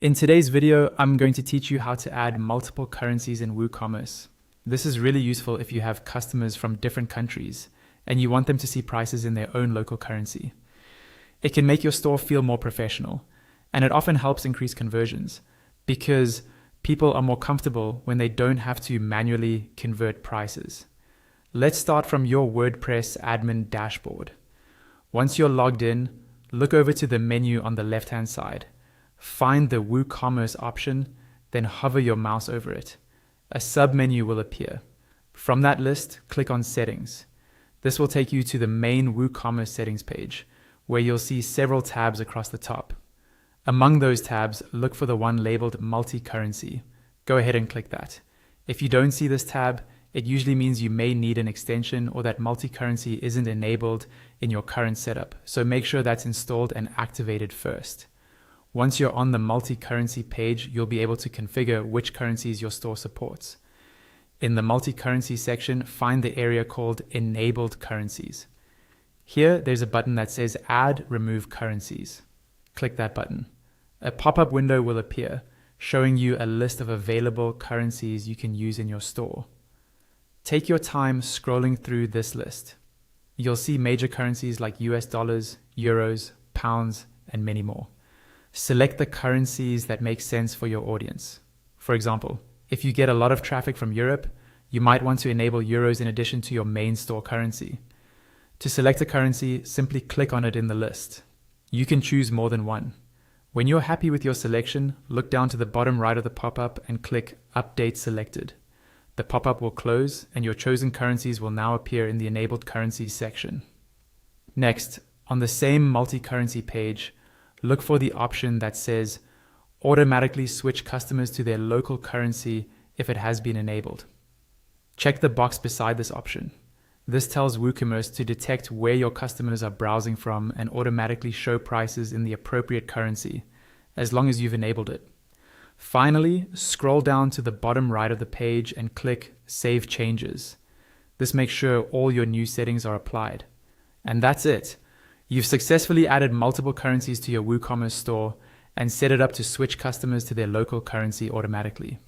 In today's video, I'm going to teach you how to add multiple currencies in WooCommerce. This is really useful if you have customers from different countries and you want them to see prices in their own local currency. It can make your store feel more professional, and it often helps increase conversions because people are more comfortable when they don't have to manually convert prices. Let's start from your WordPress admin dashboard. Once you're logged in, look over to the menu on the left-hand side. Find the WooCommerce option, then hover your mouse over it. A sub-menu will appear. From that list, click on Settings. This will take you to the main WooCommerce settings page, where you'll see several tabs across the top. Among those tabs, look for the one labeled Multi-Currency. Go ahead and click that. If you don't see this tab, it usually means you may need an extension or that multi-currency isn't enabled in your current setup, so make sure that's installed and activated first. Once you're on the multi-currency page, you'll be able to configure which currencies your store supports. In the multi-currency section, find the area called Enabled Currencies. Here, there's a button that says Add Remove Currencies. Click that button. A pop-up window will appear, showing you a list of available currencies you can use in your store. Take your time scrolling through this list. You'll see major currencies like US dollars, euros, pounds, and many more. Select the currencies that make sense for your audience. For example, if you get a lot of traffic from Europe, you might want to enable euros in addition to your main store currency. To select a currency, simply click on it in the list. You can choose more than one. When you're happy with your selection, look down to the bottom right of the pop-up and click Update Selected. The pop-up will close and your chosen currencies will now appear in the Enabled Currencies section. Next, on the same multi-currency page, look for the option that says automatically switch customers to their local currency if it has been enabled. Check the box beside this option. This tells WooCommerce to detect where your customers are browsing from and automatically show prices in the appropriate currency, as long as you've enabled it. Finally, scroll down to the bottom right of the page and click Save Changes. This makes sure all your new settings are applied. And that's it. You've successfully added multiple currencies to your WooCommerce store and set it up to switch customers to their local currency automatically.